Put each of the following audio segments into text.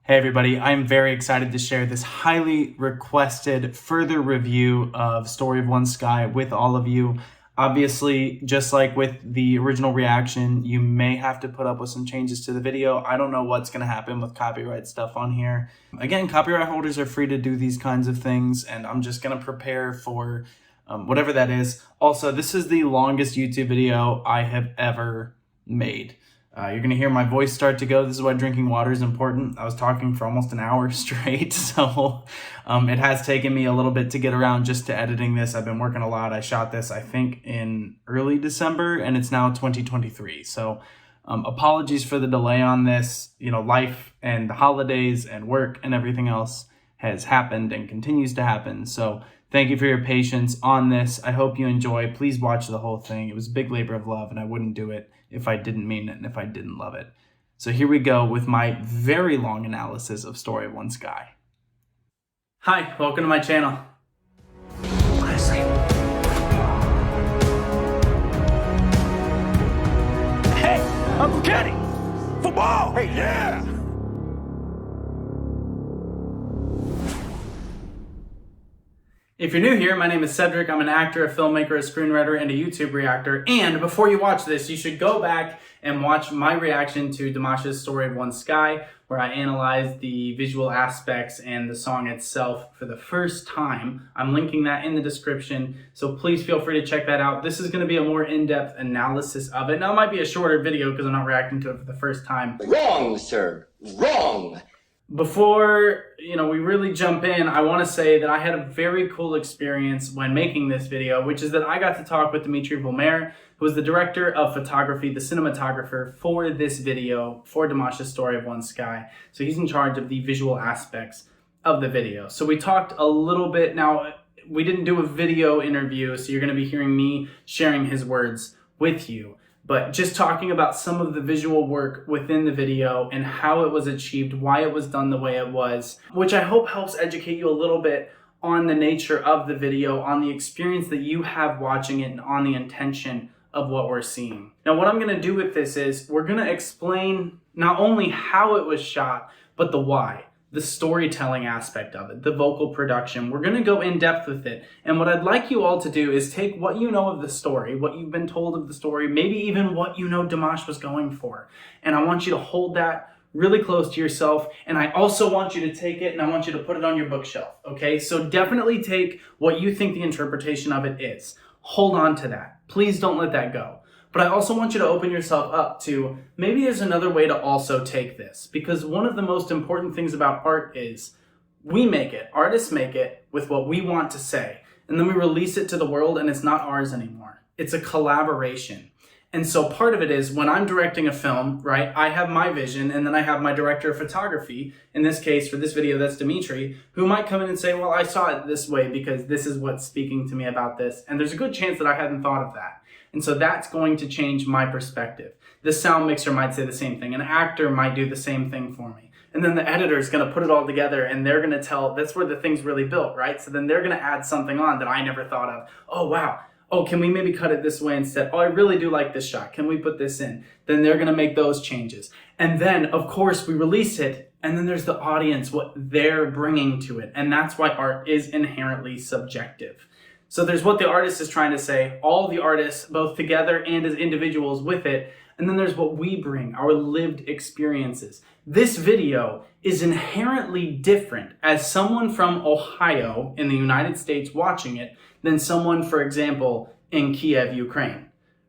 Hey everybody, I'm very excited to share this highly requested further review of Story of One Sky with all of you. Obviously, just like with the original reaction, you may have to put up with some changes to the video. I don't know what's going to happen with copyright stuff on here. Again, copyright holders are free to do these kinds of things, and I'm just going to prepare for whatever that is. Also, this is the longest YouTube video I have ever made. You're going to hear my voice start to go. This is why drinking water is important. I was talking for almost an hour straight, so it has taken me a little bit to get around just to editing this. I've been working a lot. I shot this, I think, in early December, and it's now 2023. So apologies for the delay on this. You know, life and the holidays and work and everything else has happened and continues to happen. So thank you for your patience on this. I hope you enjoy. Please watch the whole thing. It was a big labor of love, and I wouldn't do it if I didn't mean it and if I didn't love it. So here we go with my very long analysis of Story of One Sky. Hi, welcome to my channel. Hey, Uncle Kenny! Football! Hey, yeah! If you're new here, my name is Cedric. I'm an actor, a filmmaker, a screenwriter, and a YouTube reactor. And before you watch this, you should go back and watch my reaction to Dimash's Story of One Sky, where I analyzed the visual aspects and the song itself for the first time. I'm linking that in the description, so please feel free to check that out. This is going to be a more in-depth analysis of it. Now, it might be a shorter video because I'm not reacting to it for the first time. Wrong, sir. Wrong. Before, we really jump in, I want to say that I had a very cool experience when making this video, which is that I got to talk with Dmitry Volmer, who was the director of photography, the cinematographer for this video, for Dimash's Story of One Sky. So he's in charge of the visual aspects of the video. So we talked a little bit. Now, we didn't do a video interview, so you're going to be hearing me sharing his words with you. But just talking about some of the visual work within the video and how it was achieved, why it was done the way it was, which I hope helps educate you a little bit on the nature of the video, on the experience that you have watching it, and on the intention of what we're seeing. Now, what I'm going to do with this is we're going to explain not only how it was shot, but the why. The storytelling aspect of it, the vocal production. We're going to go in depth with it. And what I'd like you all to do is take what you know of the story, what you've been told of the story, maybe even what you know Dimash was going for. And I want you to hold that really close to yourself. And I also want you to take it and I want you to put it on your bookshelf. Okay? So definitely take what you think the interpretation of it is. Hold on to that. Please don't let that go. But I also want you to open yourself up to maybe there's another way to also take this. Because one of the most important things about art is we make it, artists make it with what we want to say. And then we release it to the world and it's not ours anymore. It's a collaboration. And so part of it is when I'm directing a film, right, I have my vision and then I have my director of photography. In this case, for this video, that's Dmitry, who might come in and say, well, I saw it this way because this is what's speaking to me about this. And there's a good chance that I hadn't thought of that. And so that's going to change my perspective. The sound mixer might say the same thing. An actor might do the same thing for me. And then the editor is going to put it all together and they're going to tell, that's where the thing's really built, right? So then they're going to add something on that I never thought of. Oh, wow. Oh, can we maybe cut it this way instead? Oh, I really do like this shot. Can we put this in? Then they're going to make those changes. And then, of course, we release it. And then there's the audience, what they're bringing to it. And that's why art is inherently subjective. So there's what the artist is trying to say, all the artists, both together and as individuals with it. And then there's what we bring, our lived experiences. This video is inherently different as someone from Ohio in the United States watching it than someone, for example, in Kiev, Ukraine,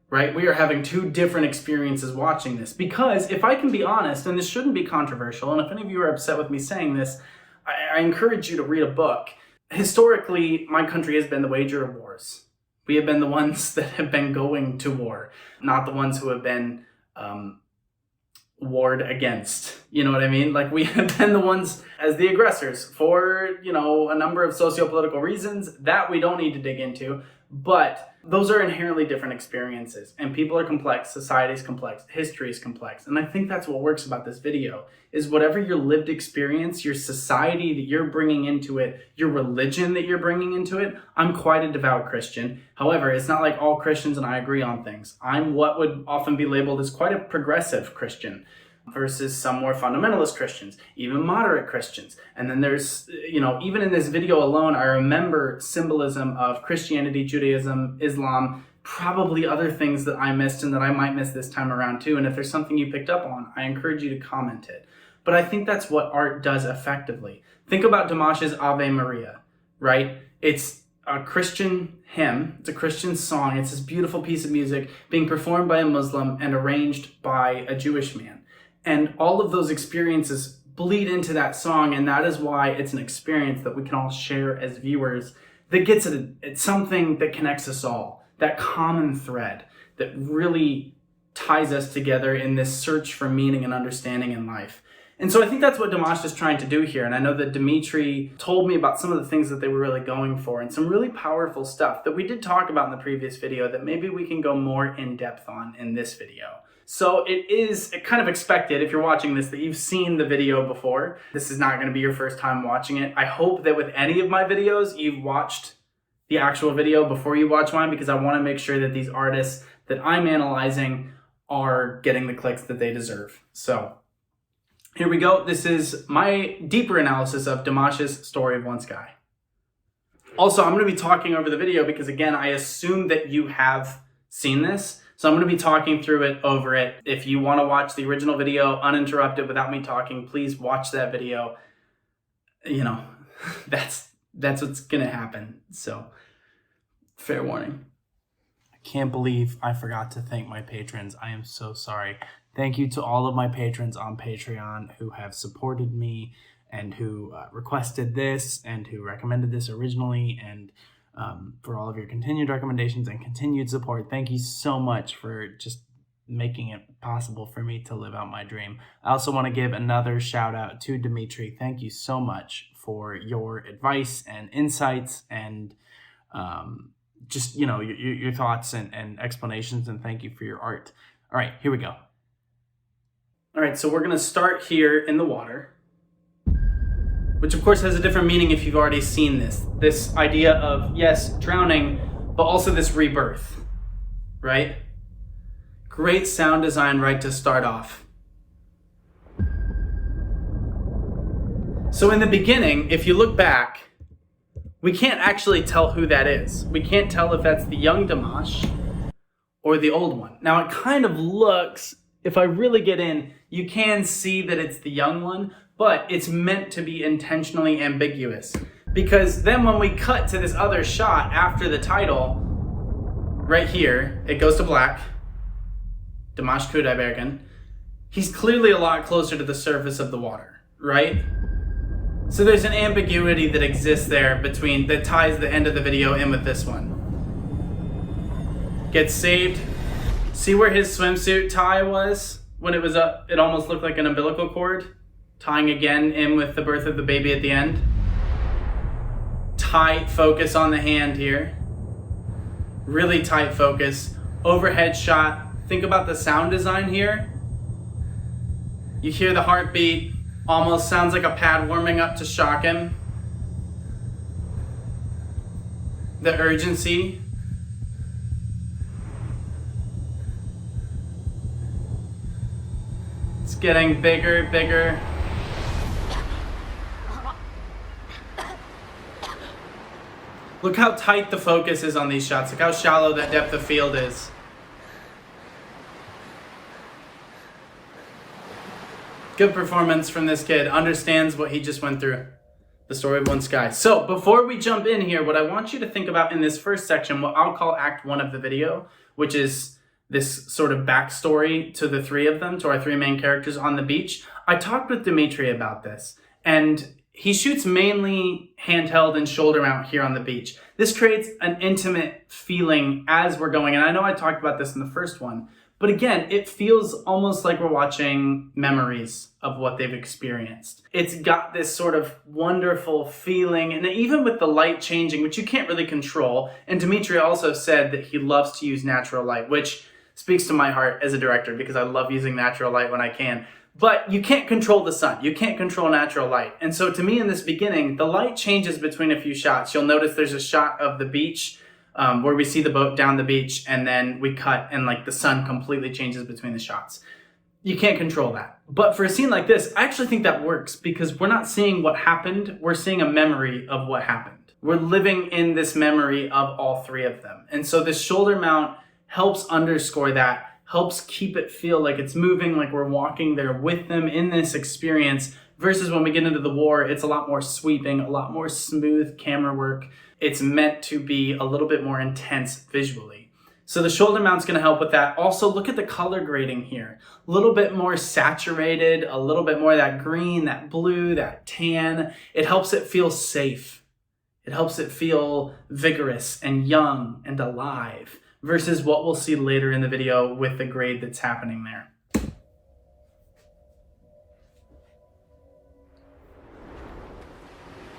right? We are having two different experiences watching this because if I can be honest, and this shouldn't be controversial, and if any of you are upset with me saying this, I encourage you to read a book. Historically, my country has been the wager of wars. We have been the ones that have been going to war, not the ones who have been warred against. You know what I mean? Like, we have been the ones as the aggressors for, a number of socio-political reasons that we don't need to dig into. But those are inherently different experiences, and people are complex, society is complex, history is complex. And I think that's what works about this video, is whatever your lived experience, your society that you're bringing into it, your religion that you're bringing into it. I'm quite a devout Christian. However, it's not like all Christians and I agree on things. I'm what would often be labeled as quite a progressive Christian. versus some more fundamentalist Christians, even moderate Christians. And then there's, even in this video alone, I remember symbolism of Christianity, Judaism, Islam, probably other things that I missed and that I might miss this time around too. And if there's something you picked up on, I encourage you to comment it. But I think that's what art does effectively. Think about Dimash's Ave Maria, right? It's a Christian hymn, it's a Christian song, it's this beautiful piece of music being performed by a Muslim and arranged by a Jewish man. And all of those experiences bleed into that song, and that is why it's an experience that we can all share as viewers that gets at something that connects us all, that common thread that really ties us together in this search for meaning and understanding in life. And so I think that's what Dimash is trying to do here. And I know that Dimitri told me about some of the things that they were really going for and some really powerful stuff that we did talk about in the previous video that maybe we can go more in depth on in this video. So it is kind of expected, if you're watching this, that you've seen the video before. This is not going to be your first time watching it. I hope that with any of my videos, you've watched the actual video before you watch mine, because I want to make sure that these artists that I'm analyzing are getting the clicks that they deserve. So here we go. This is my deeper analysis of Dimash's Story of One Sky. Also, I'm going to be talking over the video because, again, I assume that you have seen this. So I'm going to be talking through it, over it. If you want to watch the original video uninterrupted without me talking, please watch that video. That's what's going to happen. So, fair warning. I can't believe I forgot to thank my patrons. I am so sorry. Thank you to all of my patrons on Patreon who have supported me and who requested this and who recommended this originally, and for all of your continued recommendations and continued support. Thank you so much for just making it possible for me to live out my dream. I also want to give another shout out to Dimitri. Thank you so much for your advice and insights and just, your thoughts and explanations, and thank you for your art. All right, here we go. All right, so we're going to start here in the water, which of course has a different meaning if you've already seen this. This idea of, yes, drowning, but also this rebirth, right? Great sound design right to start off. So in the beginning, if you look back, we can't actually tell who that is. We can't tell if that's the young Dimash or the old one. Now it kind of looks, if I really get in, you can see that it's the young one, but it's meant to be intentionally ambiguous. Because then when we cut to this other shot after the title, right here, it goes to black, Dimash Kudaibergen, he's clearly a lot closer to the surface of the water, right? So there's an ambiguity that exists there that ties the end of the video in with this one. Gets saved. See where his swimsuit tie was when it was up? It almost looked like an umbilical cord, tying again in with the birth of the baby at the end. Tight focus on the hand here. Really tight focus. Overhead shot. Think about the sound design here. You hear the heartbeat. Almost sounds like a pad warming up to shock him. The urgency. It's getting bigger, bigger. Look how tight the focus is on these shots. Look how shallow that depth of field is. Good performance from this kid. Understands what he just went through. The Story of One Sky. So before we jump in here, what I want you to think about in this first section, what I'll call Act 1 of the video, which is this sort of backstory to the three of them, to our three main characters on the beach. I talked with Dimitri about this, and he shoots mainly handheld and shoulder mount here on the beach. This creates an intimate feeling as we're going, and I know I talked about this in the first one, but again, it feels almost like we're watching memories of what they've experienced. It's got this sort of wonderful feeling, and even with the light changing, which you can't really control, and Dimitri also said that he loves to use natural light, which speaks to my heart as a director because I love using natural light when I can. But you can't control the sun. You can't control natural light. And so to me in this beginning, the light changes between a few shots. You'll notice there's a shot of the beach where we see the boat down the beach, and then we cut and like the sun completely changes between the shots. You can't control that. But for a scene like this, I actually think that works because we're not seeing what happened, we're seeing a memory of what happened. We're living in this memory of all three of them. And so this shoulder mount helps underscore that, helps keep it feel like it's moving, like we're walking there with them in this experience, versus when we get into the war, it's a lot more sweeping, a lot more smooth camera work. It's meant to be a little bit more intense visually. So the shoulder mount's gonna help with that. Also, look at the color grading here. A little bit more saturated, a little bit more of that green, that blue, that tan. It helps it feel safe. It helps it feel vigorous and young and alive, versus what we'll see later in the video with the grade that's happening there.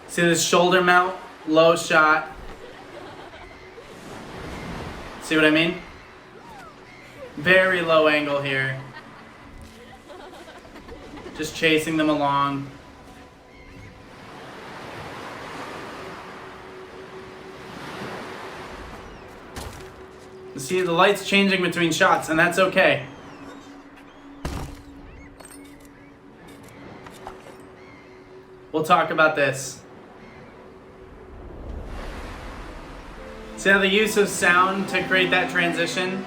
See this shoulder mount, low shot. See what I mean? Very low angle here. Just chasing them along. See, the light's changing between shots, and that's okay. We'll talk about this. See how the use of sound to create that transition?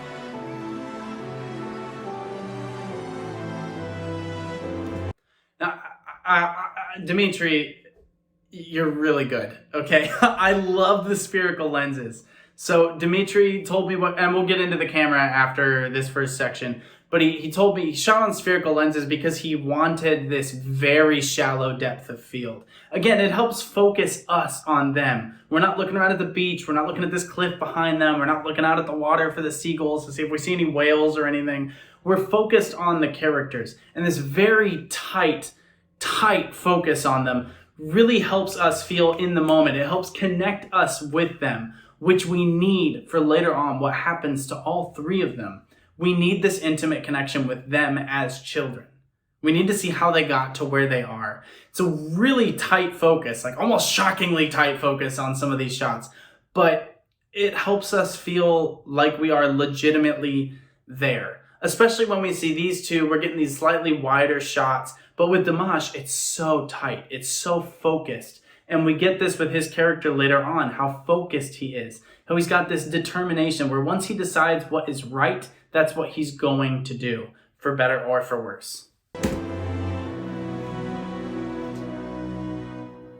Now, Dimitri, you're really good, okay? I love the spherical lenses. So Dimitri told me what, and we'll get into the camera after this first section, but he told me he shot on spherical lenses because he wanted this very shallow depth of field. Again, it helps focus us on them. We're not looking around at the beach, we're not looking at this cliff behind them, we're not looking out at the water for the seagulls to see if we see any whales or anything. We're focused on the characters, and this very tight focus on them really helps us feel in the moment. It helps connect us with them, which we need for later on what happens to all three of them. We need this intimate connection with them as children. We need to see how they got to where they are. It's a really tight focus, like almost shockingly tight focus on some of these shots, but it helps us feel like we are legitimately there. Especially when we see these two, we're getting these slightly wider shots, but with Dimash, it's so tight, it's so focused. And we get this with his character later on, how focused he is. How he's got this determination where once he decides what is right, that's what he's going to do, for better or for worse.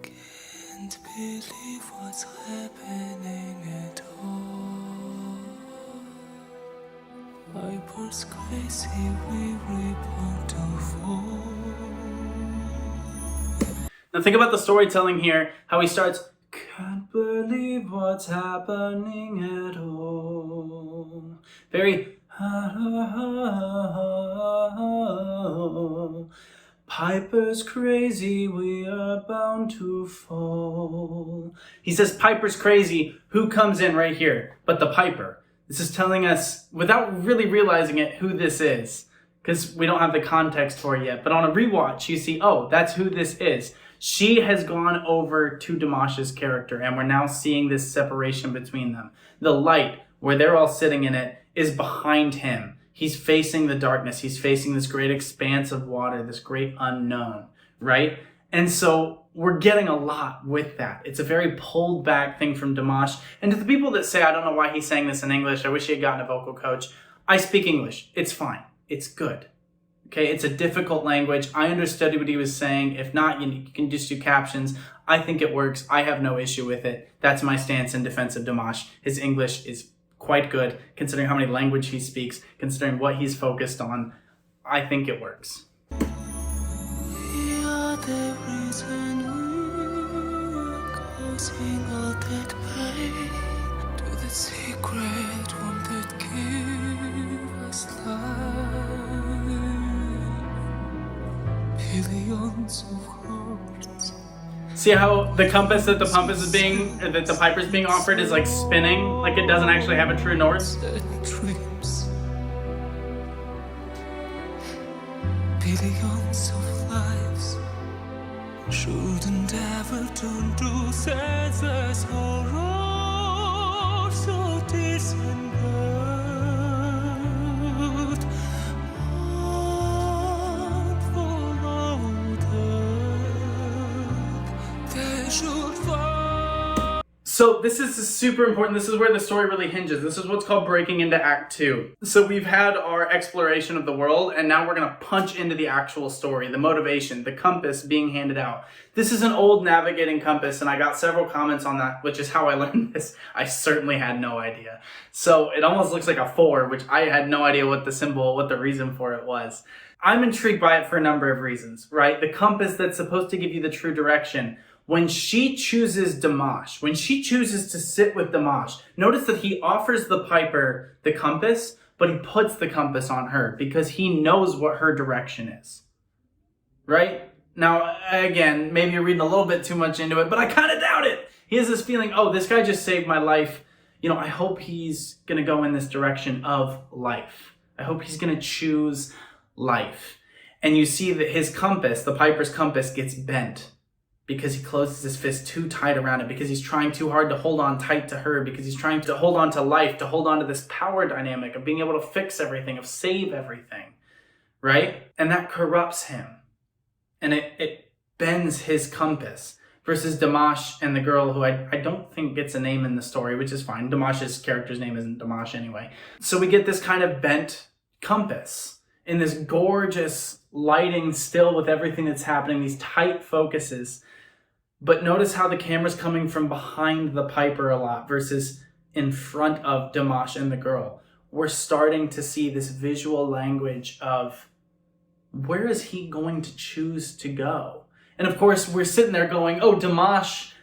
Can't believe what's happening at all. I was crazy, we reborn to fall. Now think about the storytelling here, how he starts, can't believe what's happening at all. Very, Piper's crazy, we are bound to fall. He says Piper's crazy, who comes in right here but the Piper? This is telling us, without really realizing it, who this is, because we don't have the context for it yet. But on a rewatch, you see, oh, that's who this is. She has gone over to Dimash's character, and we're now seeing this separation between them. The light, where they're all sitting in it, is behind him. He's facing the darkness. He's facing this great expanse of water, this great unknown, right? And so we're getting a lot with that. It's a very pulled back thing from Dimash. And to the people that say, I don't know why he's saying this in English, I wish he had gotten a vocal coach. I speak English. It's fine. It's good. Okay, it's a difficult language. I understood what he was saying. If not, you can just do captions. I think it works. I have no issue with it. That's my stance in defense of Dimash. His English is quite good, considering how many language he speaks, considering what he's focused on. I think it works. We are the reason we're causing all that pain, to the secret room that gave us life. Billions of hearts. See how the compass that the Piper's being offered is like spinning, like it doesn't actually have a true north? Dreams. Billions of lives shouldn't ever turn to senseless horror, so disembarked. Oh. So this is super important. This is where the story really hinges. This is what's called breaking into Act 2. So we've had our exploration of the world, and now we're going to punch into the actual story, the motivation, the compass being handed out. This is an old navigating compass, and I got several comments on that, which is how I learned this. I certainly had no idea. So it almost looks like a 4, which I had no idea what the symbol, what the reason for it was. I'm intrigued by it for a number of reasons, right? The compass that's supposed to give you the true direction. When she chooses Dimash, when she chooses to sit with Dimash, notice that he offers the piper the compass, but he puts the compass on her because he knows what her direction is, right? Now, again, maybe you're reading a little bit too much into it, but I kind of doubt it. He has this feeling, oh, this guy just saved my life. You know, I hope he's going to go in this direction of life. I hope he's going to choose life. And you see that his compass, the piper's compass, gets bent because he closes his fist too tight around it, because he's trying too hard to hold on tight to her, because he's trying to hold on to life, to hold on to this power dynamic of being able to fix everything, of save everything, right? And that corrupts him. And it bends his compass. Versus Dimash and the girl who I don't think gets a name in the story, which is fine. Dimash's character's name isn't Dimash anyway. So we get this kind of bent compass in this gorgeous lighting still with everything that's happening, these tight focuses. But notice how the camera's coming from behind the piper a lot versus in front of Dimash and the girl. We're starting to see this visual language of where is he going to choose to go? And of course, we're sitting there going, oh, Dimash,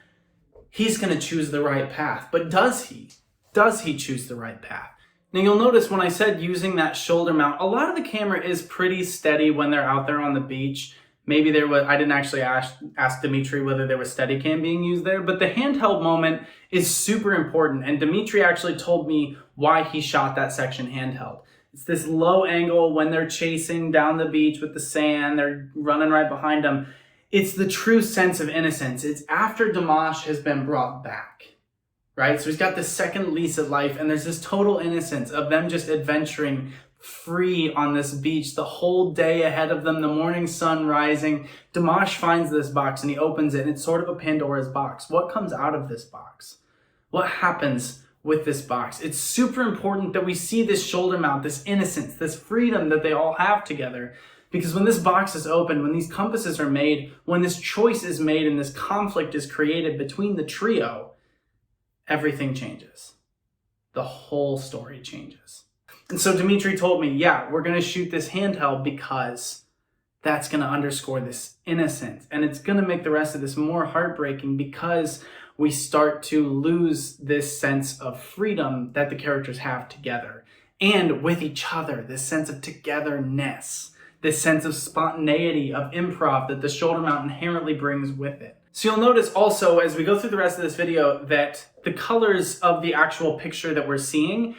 he's going to choose the right path. But does he? Does he choose the right path? Now, you'll notice when I said using that shoulder mount, a lot of the camera is pretty steady when they're out there on the beach. Maybe there was, I didn't actually ask Dimitri whether there was Steadicam being used there, but the handheld moment is super important. And Dimitri actually told me why he shot that section handheld. It's this low angle when they're chasing down the beach with the sand, they're running right behind them. It's the true sense of innocence. It's after Dimash has been brought back, right? So he's got this second lease at life, and there's this total innocence of them just adventuring free on this beach the whole day ahead of them, the morning sun rising. Dimash finds this box and he opens it, and it's sort of a Pandora's box. What comes out of this box? What happens with this box? It's super important that we see this shoulder mount, this innocence, this freedom that they all have together. Because when this box is opened, when these compasses are made, when this choice is made and this conflict is created between the trio, everything changes. The whole story changes. And so Dimitri told me, yeah, we're going to shoot this handheld because that's going to underscore this innocence. And it's going to make the rest of this more heartbreaking because we start to lose this sense of freedom that the characters have together and with each other, this sense of togetherness, this sense of spontaneity, of improv that the shoulder mount inherently brings with it. So you'll notice also as we go through the rest of this video that the colors of the actual picture that we're seeing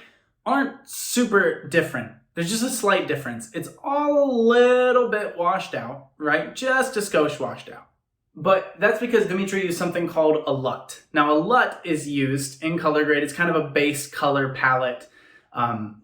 aren't super different. There's just a slight difference. It's all a little bit washed out, right? Just a skosh washed out. But that's because Dimitri used something called a LUT. Now a LUT is used in color grade. It's kind of a base color palette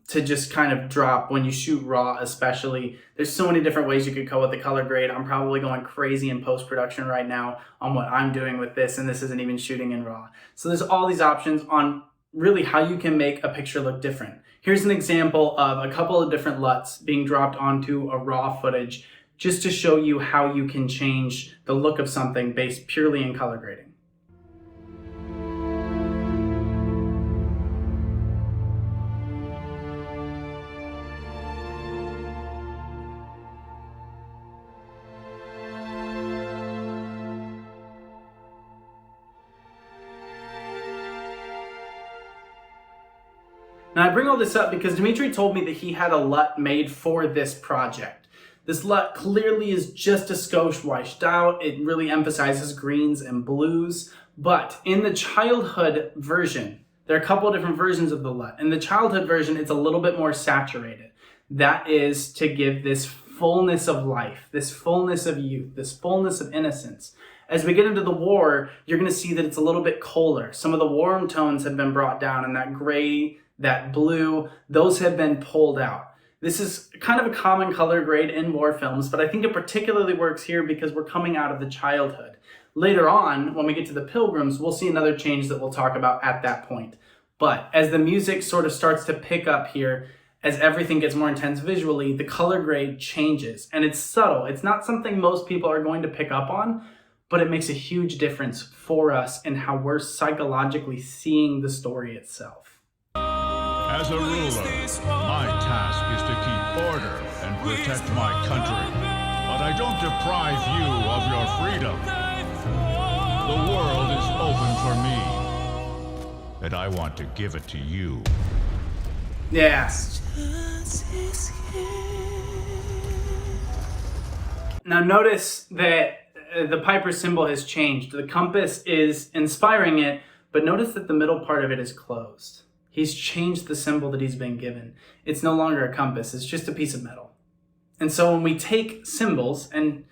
to just kind of drop when you shoot raw especially. There's so many different ways you could go with the color grade. I'm probably going crazy in post-production right now on what I'm doing with this, and this isn't even shooting in raw. So there's all these options on really how you can make a picture look different. Here's an example of a couple of different LUTs being dropped onto a raw footage just to show you how you can change the look of something based purely in color grading. Now I bring all this up because Dimitri told me that he had a LUT made for this project. This LUT clearly is just a skosh washed out. It really emphasizes greens and blues. But in the childhood version, there are a couple of different versions of the LUT. In the childhood version, it's a little bit more saturated. That is to give this fullness of life, this fullness of youth, this fullness of innocence. As we get into the war, you're going to see that it's a little bit kohler. Some of the warm tones have been brought down, and that gray, that blue, those have been pulled out. This is kind of a common color grade in war films, but I think it particularly works here because we're coming out of the childhood. Later on, when we get to the Pilgrims, we'll see another change that we'll talk about at that point. But as the music sort of starts to pick up here, as everything gets more intense visually, the color grade changes. And it's subtle. It's not something most people are going to pick up on, but it makes a huge difference for us in how we're psychologically seeing the story itself. As a ruler, my task is to keep order and protect my country. But I don't deprive you of your freedom. The world is open for me, and I want to give it to you. Yeah. Now notice that the Piper symbol has changed. The compass is inspiring it, but notice that the middle part of it is closed. He's changed the symbol that he's been given. It's no longer a compass, it's just a piece of metal. And so when we take symbols, and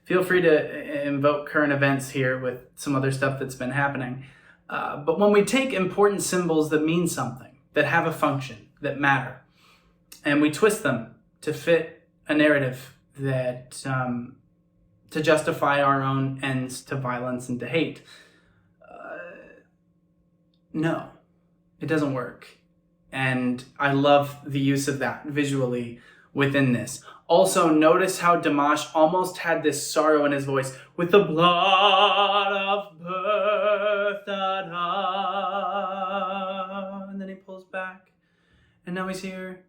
feel free to invoke current events here with some other stuff that's been happening, but when we take important symbols that mean something, that have a function, that matter, and we twist them to fit a narrative that, to justify our own ends to violence and to hate, no. It doesn't work. And I love the use of that visually within this. Also, notice how Dimash almost had this sorrow in his voice. With the blood of birth, and then he pulls back. And now he's here.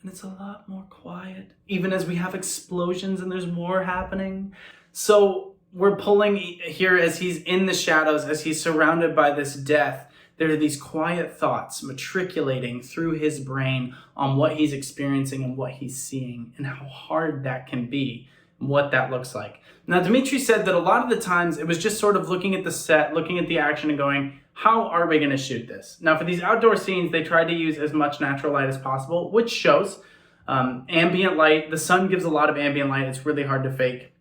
And it's a lot more quiet. Even as we have explosions and there's more happening. So we're pulling here as he's in the shadows, as he's surrounded by this death. There are these quiet thoughts matriculating through his brain on what he's experiencing and what he's seeing and how hard that can be and what that looks like. Now, Dmitry said that a lot of the times it was just sort of looking at the set, looking at the action and going, how are we going to shoot this? Now, for these outdoor scenes, they tried to use as much natural light as possible, which shows. Ambient light, the sun gives a lot of ambient light. It's really hard to fake.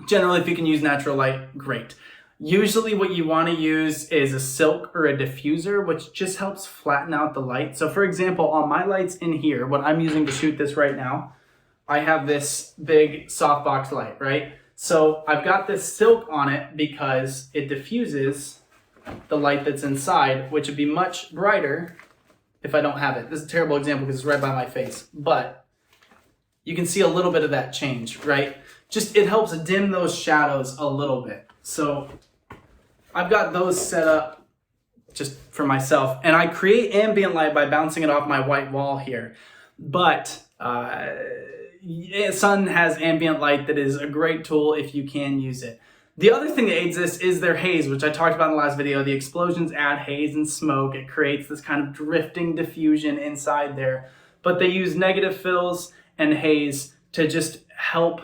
Generally, if you can use natural light, great. Usually what you want to use is a silk or a diffuser, which just helps flatten out the light. So for example, on my lights in here, what I'm using to shoot this right now, I have this big softbox light, right? So I've got this silk on it because it diffuses the light that's inside, which would be much brighter if I don't have it. This is a terrible example because it's right by my face, but you can see a little bit of that change, right? Just, it helps dim those shadows a little bit. So I've got those set up just for myself, and I create ambient light by bouncing it off my white wall here. But sun has ambient light that is a great tool if you can use it. The other thing that aids this is their haze, which I talked about in the last video. The explosions add haze and smoke. It creates this kind of drifting diffusion inside there. But they use negative fills and haze to just help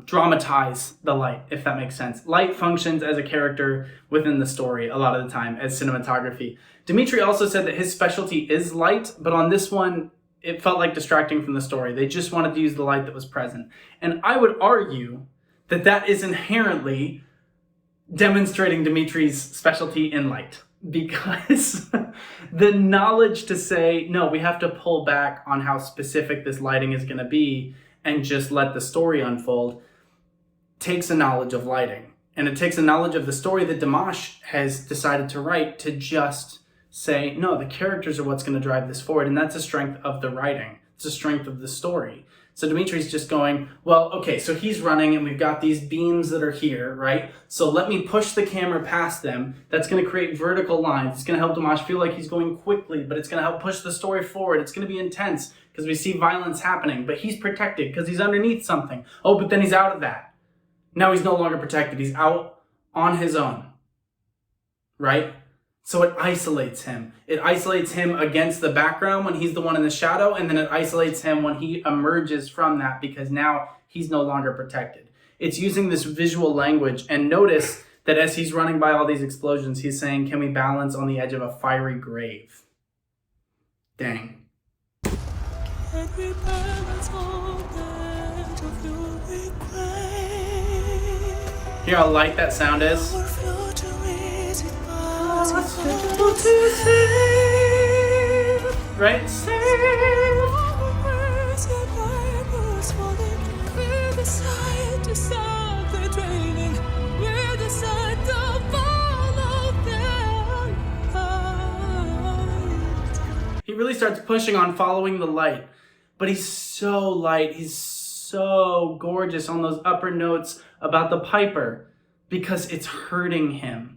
dramatize the light, if that makes sense. Light functions as a character within the story a lot of the time as cinematography. Dmitry also said that his specialty is light, but on this one, it felt like distracting from the story. They just wanted to use the light that was present. And I would argue that that is inherently demonstrating Dmitry's specialty in light, because the knowledge to say, no, we have to pull back on how specific this lighting is going to be and just let the story unfold, takes a knowledge of lighting. And it takes a knowledge of the story that Dimash has decided to write to just say, no, the characters are what's going to drive this forward. And that's a strength of the writing. It's a strength of the story. So Dmitry's just going, well, okay, so he's running and we've got these beams that are here, right? So let me push the camera past them. That's going to create vertical lines. It's going to help Dimash feel like he's going quickly, but it's going to help push the story forward. It's going to be intense because we see violence happening, but he's protected because he's underneath something. Oh, but then he's out of that. Now he's no longer protected. He's out on his own, right? So it isolates him. It isolates him against the background when he's the one in the shadow, and then it isolates him when he emerges from that because now he's no longer protected. It's using this visual language, and notice that as he's running by all these explosions, he's saying, can we balance on the edge of a fiery grave? Dang. Can we balance on the edge of your grave? Hear how light that sound is? Our future is Right? Save. decide to stop the draining. We decide to follow their light. He really starts pushing on following the light, but he's so light, he's so gorgeous on those upper notes about the piper because it's hurting him.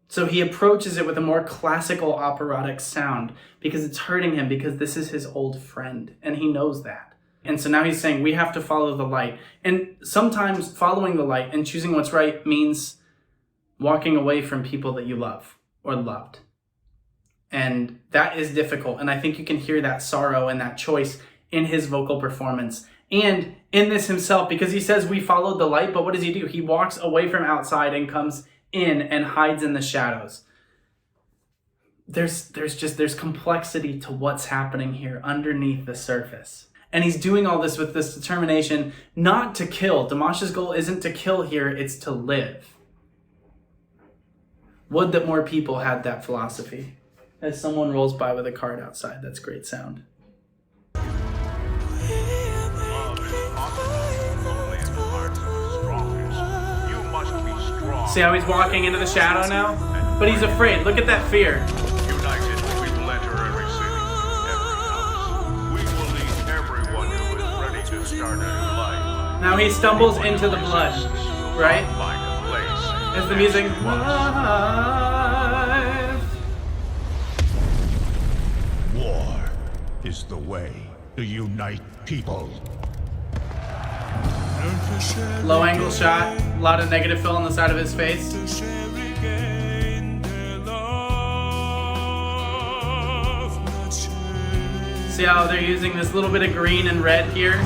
So he approaches it with a more classical operatic sound because it's hurting him, because this is his old friend and he knows that. And so now he's saying we have to follow the light. And sometimes following the light and choosing what's right means walking away from people that you love or loved. And that is difficult. And I think you can hear that sorrow and that choice in his vocal performance and in this himself, because he says we followed the light, but what does he do? He walks away from outside and comes in and hides in the shadows. There's complexity to what's happening here underneath the surface. And he's doing all this with this determination not to kill. Dimash's goal isn't to kill here, it's to live. Would that more people had that philosophy. As someone rolls by with a card outside, that's great sound. See how he's walking into the shadow now? But he's afraid. Look at that fear. United, we will enter every city, every house. We will lead everyone who is ready to start a new life. Now he stumbles into the blood, right? Like a place. As the music. War is the way to unite people. Low angle shot, a lot of negative fill on the side of his face. See how they're using this little bit of green and red here?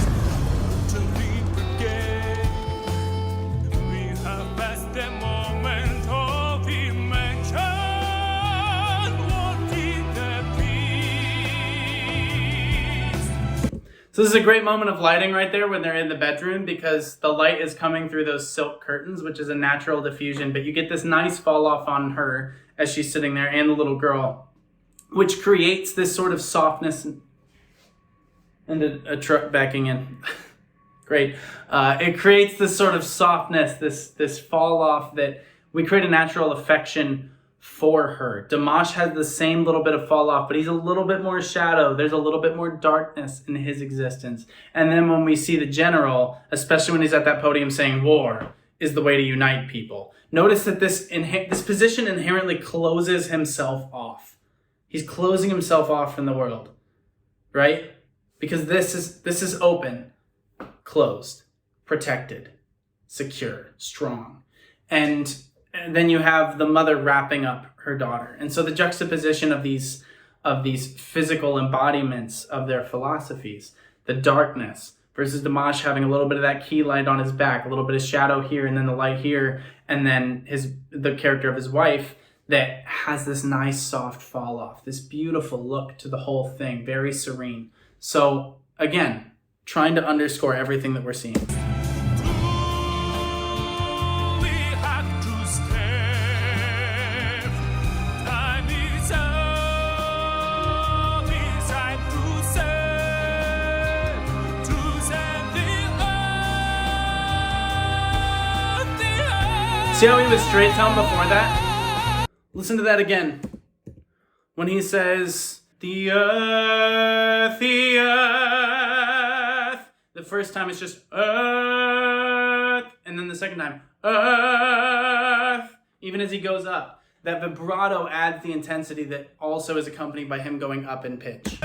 So this is a great moment of lighting right there when they're in the bedroom, because the light is coming through those silk curtains, which is a natural diffusion, but you get this nice fall off on her as she's sitting there and the little girl, which creates this sort of softness and a truck backing in. Great. It creates this sort of softness, this fall off that we create a natural affection for her. Dimash has the same little bit of fall off, but he's a little bit more shadow. There's a little bit more darkness in his existence. And then when we see the general, especially when he's at that podium saying war is the way to unite people, notice that this position inherently closes himself off. He's closing himself off from the world, right? Because this is open, closed, protected, secure, strong. And then you have the mother wrapping up her daughter. And so the juxtaposition of these physical embodiments of their philosophies, the darkness versus Dimash having a little bit of that key light on his back, a little bit of shadow here and then the light here, and then the character of his wife that has this nice soft fall off, this beautiful look to the whole thing, very serene. So again, trying to underscore everything that we're seeing. See how he was straight tone before that? Listen to that again. When he says, the earth, the first time it's just earth, and then the second time, earth, even as he goes up. That vibrato adds the intensity that also is accompanied by him going up in pitch.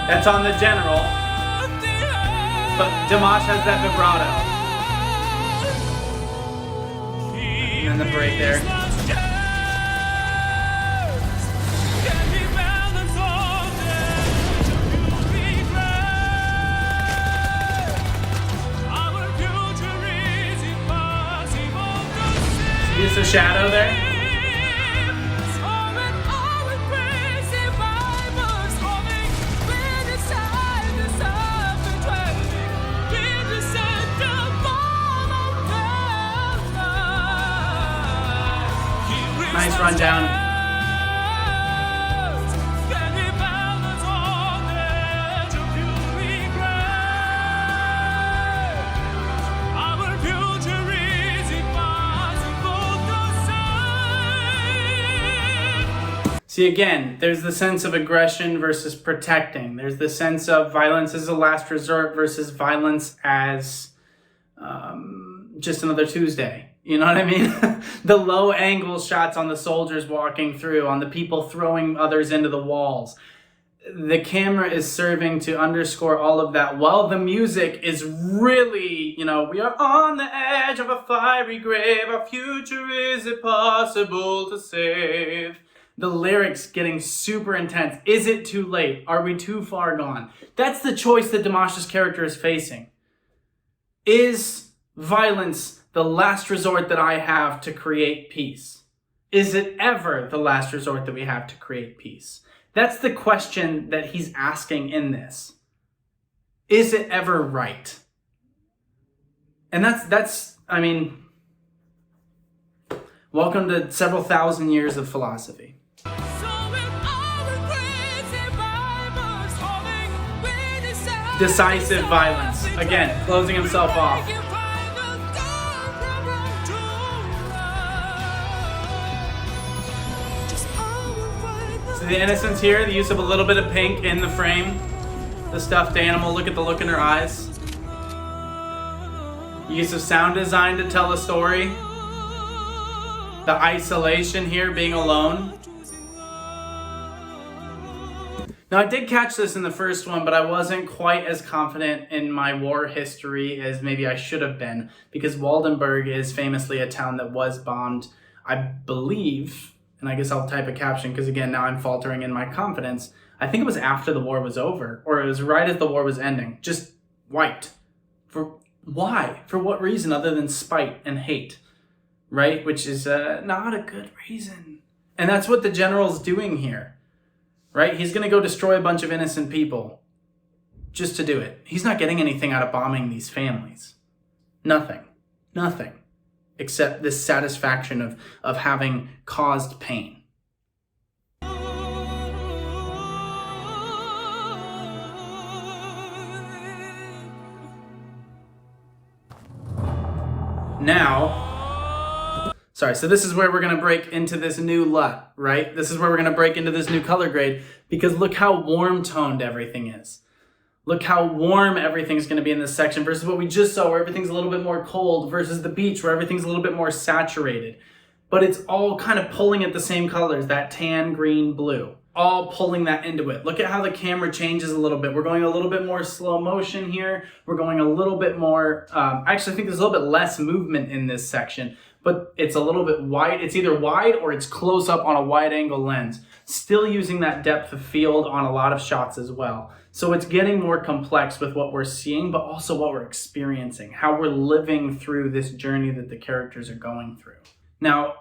That's on the general. But Dimash has that vibrato. And then the break there. See just a shadow there? Nice run down. See, again, there's the sense of aggression versus protecting. There's the sense of violence as a last resort versus violence as just another Tuesday. You know what I mean? The low angle shots on the soldiers walking through, on the people throwing others into the walls. The camera is serving to underscore all of that, while the music is really, you know, we are on the edge of a fiery grave, our future is it possible to save? The lyrics getting super intense. Is it too late? Are we too far gone? That's the choice that Dimash's character is facing. Is violence the last resort that I have to create peace? Is it ever the last resort that we have to create peace? That's the question that he's asking in this. Is it ever right? And that's I mean, welcome to several thousand years of philosophy. Decisive violence. Again, closing himself off. So the innocence here, the use of a little bit of pink in the frame. The stuffed animal, look at the look in her eyes. Use of sound design to tell a story. The isolation here, being alone. Now, I did catch this in the first one, but I wasn't quite as confident in my war history as maybe I should have been, because Waldenburg is famously a town that was bombed, I believe, and I guess I'll type a caption because, again, now I'm faltering in my confidence. I think it was after the war was over, or it was right as the war was ending. Just wiped. For why? For what reason other than spite and hate, right? Which is not a good reason. And that's what the general's doing here, right? He's going to go destroy a bunch of innocent people just to do it. He's not getting anything out of bombing these families. Nothing. Nothing. Except this satisfaction of having caused pain. Now, sorry, so this is where we're going to break into this new LUT, right? This is where we're going to break into this new color grade, because look how warm-toned everything is. Look how warm everything's going to be in this section versus what we just saw, where everything's a little bit more cold, versus the beach, where everything's a little bit more saturated. But it's all kind of pulling at the same colors, that tan, green, blue. All pulling that into it. Look at how the camera changes a little bit. We're going a little bit more slow motion here. We're going a little bit more, actually I think there's a little bit less movement in this section, but it's a little bit wide. It's either wide or it's close up on a wide angle lens. Still using that depth of field on a lot of shots as well. So it's getting more complex with what we're seeing, but also what we're experiencing, how we're living through this journey that the characters are going through. Now,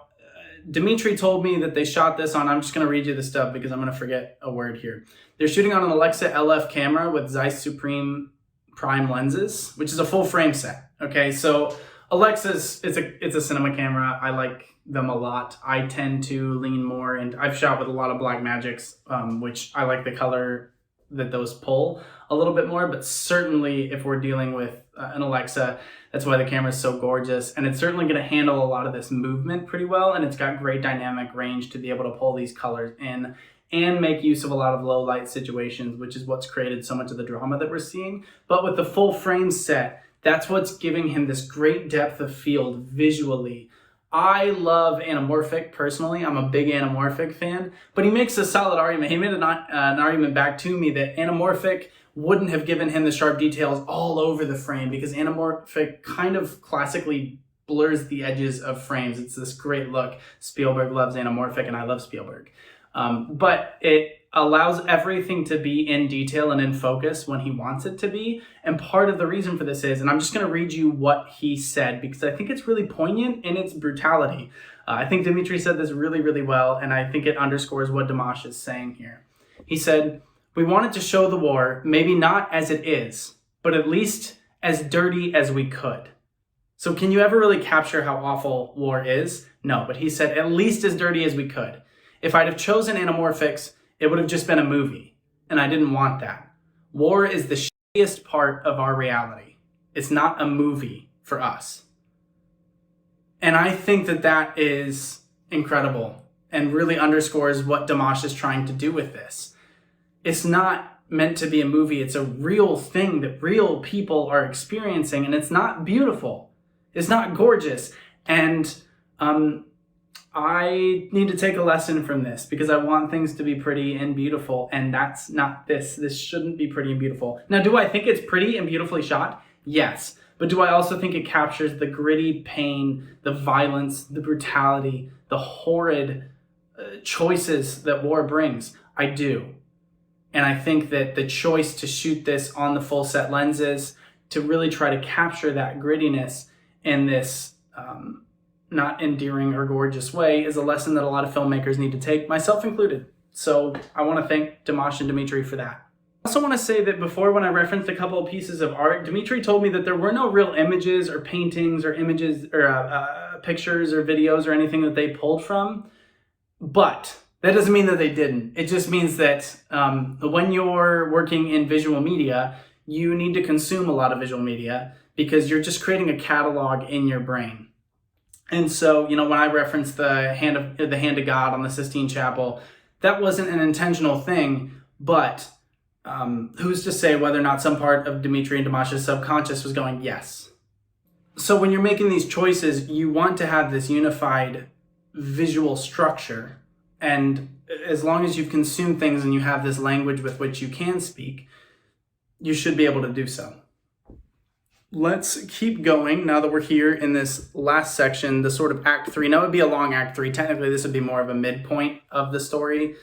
Dimitri told me that they shot this on, I'm just going to read you the stuff because I'm going to forget a word here. They're shooting on an Alexa LF camera with Zeiss Supreme Prime lenses, which is a full frame set. Okay, so Alexa's, it's a cinema camera. I like them a lot. I tend to lean more, and I've shot with a lot of Blackmagics, which I like the color that those pull a little bit more, but certainly if we're dealing with an Alexa, that's why the camera is so gorgeous, and it's certainly going to handle a lot of this movement pretty well, and it's got great dynamic range to be able to pull these colors in and make use of a lot of low light situations, which is what's created so much of the drama that we're seeing. But with the full frame set, that's what's giving him this great depth of field visually. I love anamorphic personally. I'm a big anamorphic fan, but he makes a solid argument. He made an argument back to me that anamorphic wouldn't have given him the sharp details all over the frame, because anamorphic kind of classically blurs the edges of frames. It's this great look. Spielberg loves anamorphic, and I love Spielberg. But it allows everything to be in detail and in focus when he wants it to be. And part of the reason for this is, and I'm just going to read you what he said, because I think it's really poignant in its brutality. I think Dimitri said this really, really well, and I think it underscores what Dimash is saying here. He said, "We wanted to show the war, maybe not as it is, but at least as dirty as we could." So can you ever really capture how awful war is? No, but he said, at least as dirty as we could. If I'd have chosen anamorphics, it would have just been a movie, and I didn't want that. War is the shittiest part of our reality. It's not a movie for us. And I think that that is incredible. and really underscores what Dimash is trying to do with this. It's not meant to be a movie. It's a real thing that real people are experiencing, and it's not beautiful. It's not gorgeous. And I need to take a lesson from this because I want things to be pretty and beautiful, and that's not this. This shouldn't be pretty and beautiful. Now, do I think it's pretty and beautifully shot? Yes. But do I also think it captures the gritty pain, the violence, the brutality, the horrid choices that war brings? I do. And I think that the choice to shoot this on the full set lenses, to really try to capture that grittiness in this not endearing or gorgeous way, is a lesson that a lot of filmmakers need to take, myself included. So I want to thank Dimash and Dmitry for that. I also want to say that before, when I referenced a couple of pieces of art, Dmitry told me that there were no real images or paintings or images or pictures or videos or anything that they pulled from. But that doesn't mean that they didn't. It just means that when you're working in visual media, you need to consume a lot of visual media because you're just creating a catalog in your brain. And so, you know, when I referenced the hand of God on the Sistine Chapel, that wasn't an intentional thing, but who's to say whether or not some part of Dmitry and Dimash's subconscious was going, yes. So when you're making these choices, you want to have this unified visual structure. And as long as you've consumed things and you have this language with which you can speak, you should be able to do so. Let's keep going now that we're here in this last section, the sort of Act 3. Now it would be a long Act 3. Technically, this would be more of a midpoint of the story.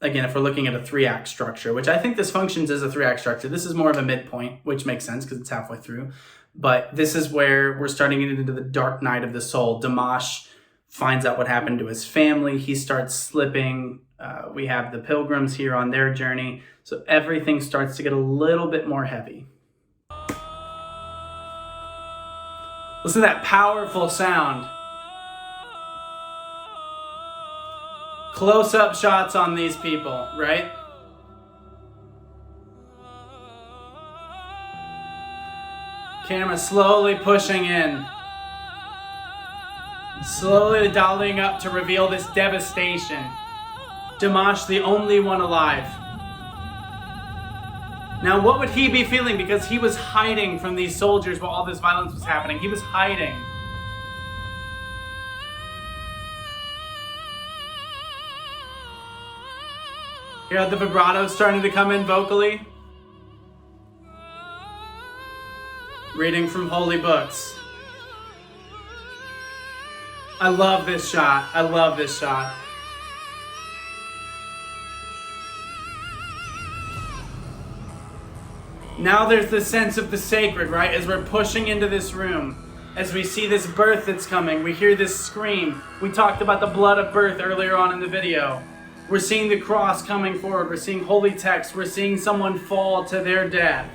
Again, if we're looking at a 3-act structure, which I think this functions as a 3-act structure, this is more of a midpoint, which makes sense because it's halfway through. But this is where we're starting to get into the dark night of the soul. Dimash finds out what happened to his family. He starts slipping. We have the pilgrims here on their journey. So everything starts to get a little bit more heavy. Listen to that powerful sound. Close-up shots on these people, right? Camera slowly pushing in. Slowly dollying up to reveal this devastation. Dimash, the only one alive. Now, what would he be feeling? Because he was hiding from these soldiers while all this violence was happening. He was hiding. Hear how the vibrato starting to come in vocally? Reading from holy books. I love this shot. I love this shot. Now there's the sense of the sacred, right? As we're pushing into this room, as we see this birth that's coming, we hear this scream. We talked about the blood of birth earlier on in the video. We're seeing the cross coming forward. We're seeing holy text. We're seeing someone fall to their death.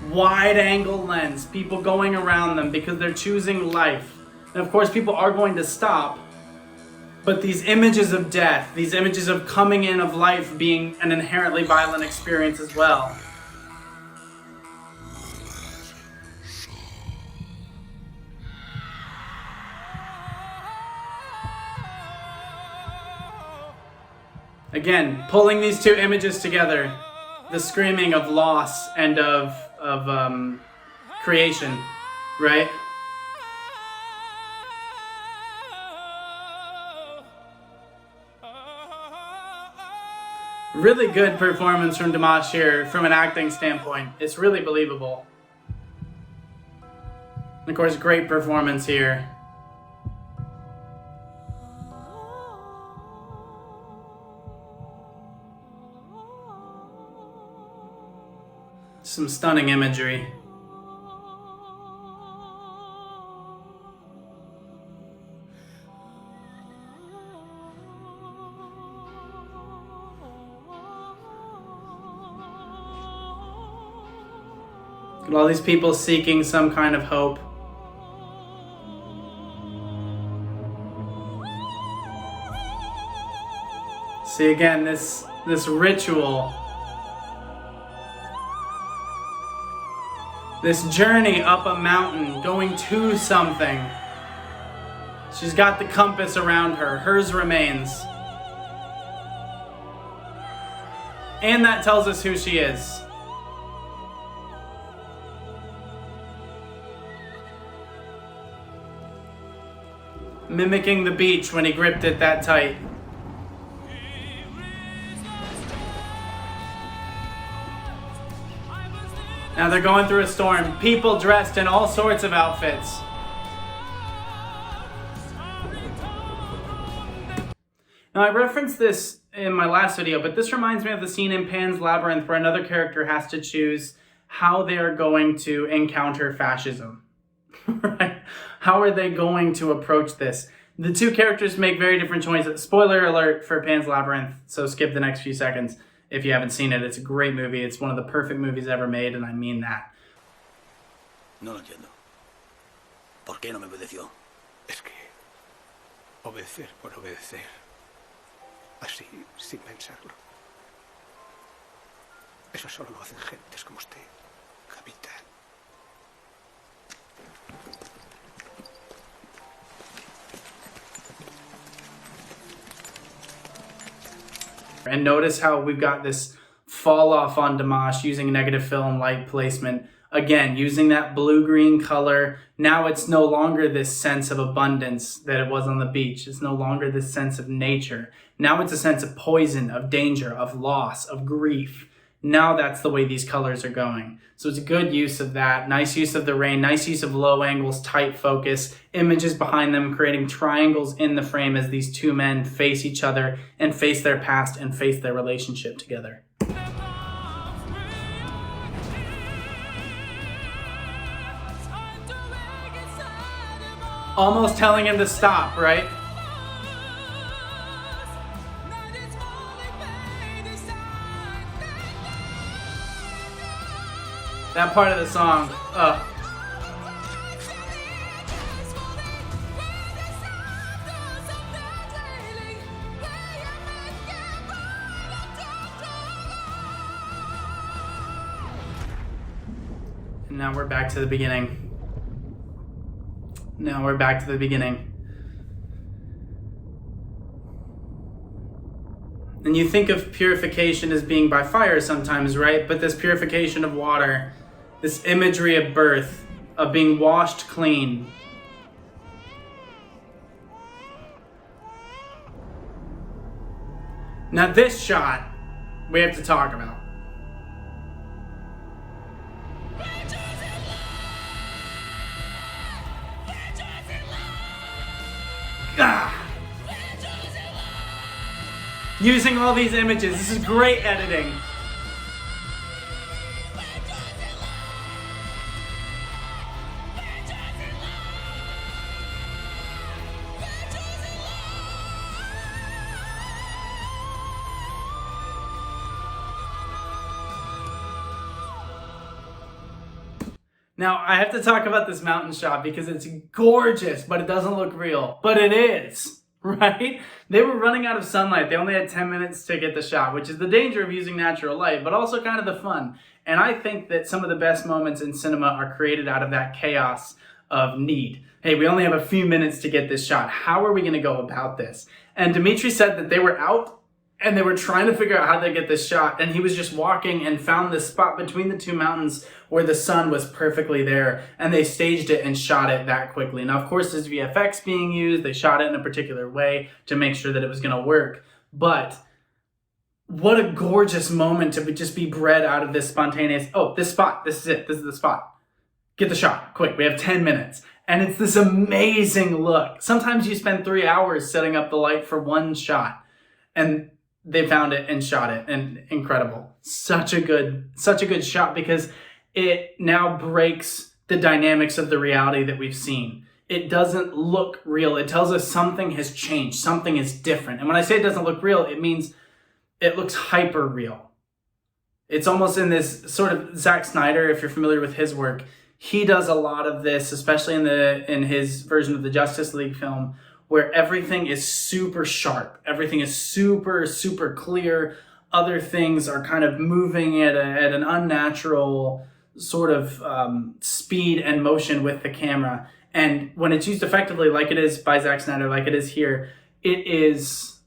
Wide angle lens, people going around them because they're choosing life. And of course, people are going to stop. But these images of death, these images of coming in of life being an inherently violent experience as well. Again, pulling these two images together, the screaming of loss and of creation, right? Really good performance from Dimash here from an acting standpoint. It's really believable. And of course, great performance here. Some stunning imagery. Look at all these people seeking some kind of hope. See again, this ritual. This journey up a mountain, going to something. She's got the compass around her. Hers remains. And that tells us who she is. Mimicking the beach when he gripped it that tight. Now they're going through a storm. People dressed in all sorts of outfits. Now I referenced this in my last video, but this reminds me of the scene in Pan's Labyrinth where another character has to choose how they are going to encounter fascism. Right? How are they going to approach this? The two characters make very different choices. Spoiler alert for Pan's Labyrinth, so skip the next few seconds if you haven't seen it. It's a great movie. It's one of the perfect movies ever made, and I mean that. No lo entiendo. ¿Por qué no me obedeció? Es que obedecer por obedecer, así sin pensarlo, eso solo lo hacen gentes como usted, capitán. And notice how we've got this fall off on Dimash using negative film light placement. Again, using that blue-green color. Now it's no longer this sense of abundance that it was on the beach. It's no longer this sense of nature. Now it's a sense of poison, of danger, of loss, of grief. Now that's the way these colors are going. So it's a good use of that. Nice use of the rain, nice use of low angles, tight focus, images behind them, creating triangles in the frame as these two men face each other and face their past and face their relationship together. Almost telling him to stop, right? That part of the song, And now we're back to the beginning. Now we're back to the beginning. And you think of purification as being by fire sometimes, right? But this purification of water, this imagery of birth, of being washed clean. Now this shot, we have to talk about. Ah. Using all these images, this is great editing. Now, I have to talk about this mountain shot because it's gorgeous, but it doesn't look real. But it is, right? They were running out of sunlight. They only had 10 minutes to get the shot, which is the danger of using natural light, but also kind of the fun. And I think that some of the best moments in cinema are created out of that chaos of need. Hey, we only have a few minutes to get this shot. How are we going to go about this? And Dmitry said that they were out and they were trying to figure out how to get this shot, and he was just walking and found this spot between the two mountains where the sun was perfectly there, and they staged it and shot it that quickly. Now, of course, there's VFX being used. They shot it in a particular way to make sure that it was going to work. But what a gorgeous moment to just be bred out of this spontaneous, oh, this spot, this is it, this is the spot. Get the shot, quick, we have 10 minutes. And it's this amazing look. Sometimes you spend 3 hours setting up the light for one shot, and they found it and shot it, and incredible. Such a good shot because it now breaks the dynamics of the reality that we've seen. It doesn't look real. It tells us something has changed, something is different. And when I say it doesn't look real, it means it looks hyper real. It's almost in this sort of Zack Snyder, if you're familiar with his work, he does a lot of this, especially in his version of the Justice League film, where everything is super sharp. Everything is super, super clear. Other things are kind of moving at an unnatural sort of speed and motion with the camera. And when it's used effectively, like it is by Zack Snyder, like it is here, it is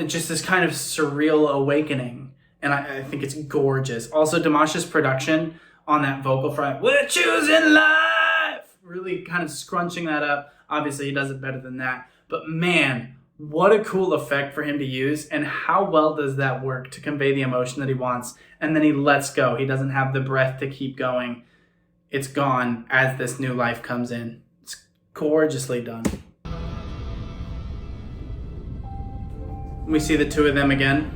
just this kind of surreal awakening. And I think it's gorgeous. Also, Dimash's production on that vocal front, "We're choosing life," really kind of scrunching that up. Obviously, he does it better than that. But man, what a cool effect for him to use, and how well does that work to convey the emotion that he wants. And then he lets go. He doesn't have the breath to keep going. It's gone as this new life comes in. It's gorgeously done. We see the two of them again.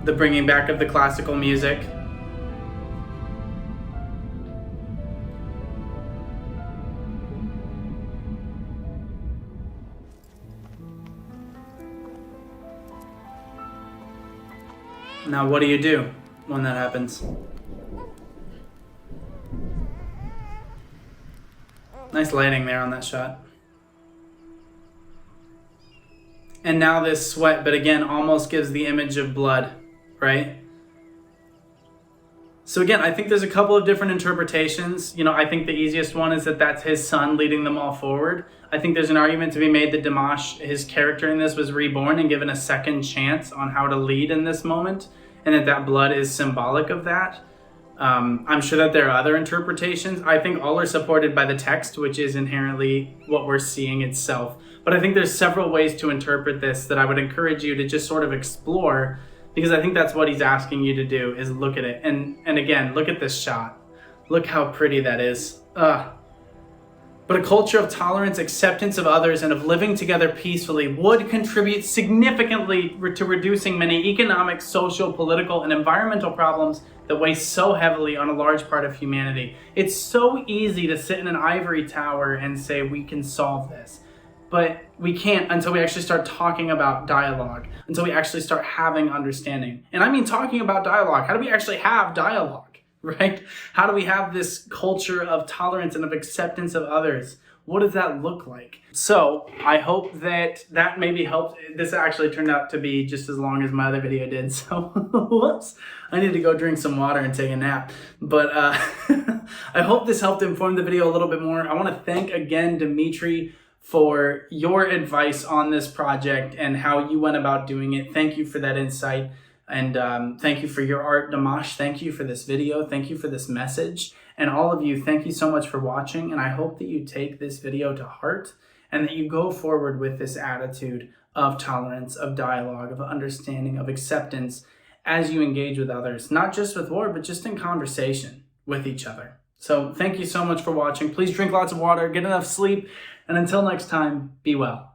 The bringing back of the classical music. Now, what do you do when that happens? Nice lighting there on that shot. And now this sweat, but again, almost gives the image of blood, right? So again, I think there's a couple of different interpretations. You know, I think the easiest one is that that's his son leading them all forward. I think there's an argument to be made that Dimash, his character in this, was reborn and given a second chance on how to lead in this moment, and that blood is symbolic of that. I'm sure that there are other interpretations. I think all are supported by the text, which is inherently what we're seeing itself. But I think there's several ways to interpret this that I would encourage you to just sort of explore, because I think that's what he's asking you to do, is look at it. And again, look at this shot. Look how pretty that is. But a culture of tolerance, acceptance of others, and of living together peacefully would contribute significantly to reducing many economic, social, political, and environmental problems that weigh so heavily on a large part of humanity. It's so easy to sit in an ivory tower and say we can solve this. But we can't until we actually start talking about dialogue, until we actually start having understanding. And I mean talking about dialogue. How do we actually have dialogue, right? How do we have this culture of tolerance and of acceptance of others? What does that look like? So I hope that that maybe helped. This actually turned out to be just as long as my other video did. So whoops, I need to go drink some water and take a nap. But I hope this helped inform the video a little bit more. I want to thank again Dimitri for your advice on this project and how you went about doing it. Thank you for that insight. And thank you for your art, Dimash. Thank you for this video. Thank you for this message. And all of you, thank you so much for watching. And I hope that you take this video to heart and that you go forward with this attitude of tolerance, of dialogue, of understanding, of acceptance as you engage with others, not just with war, but just in conversation with each other. So thank you so much for watching. Please drink lots of water, get enough sleep, and until next time, be well.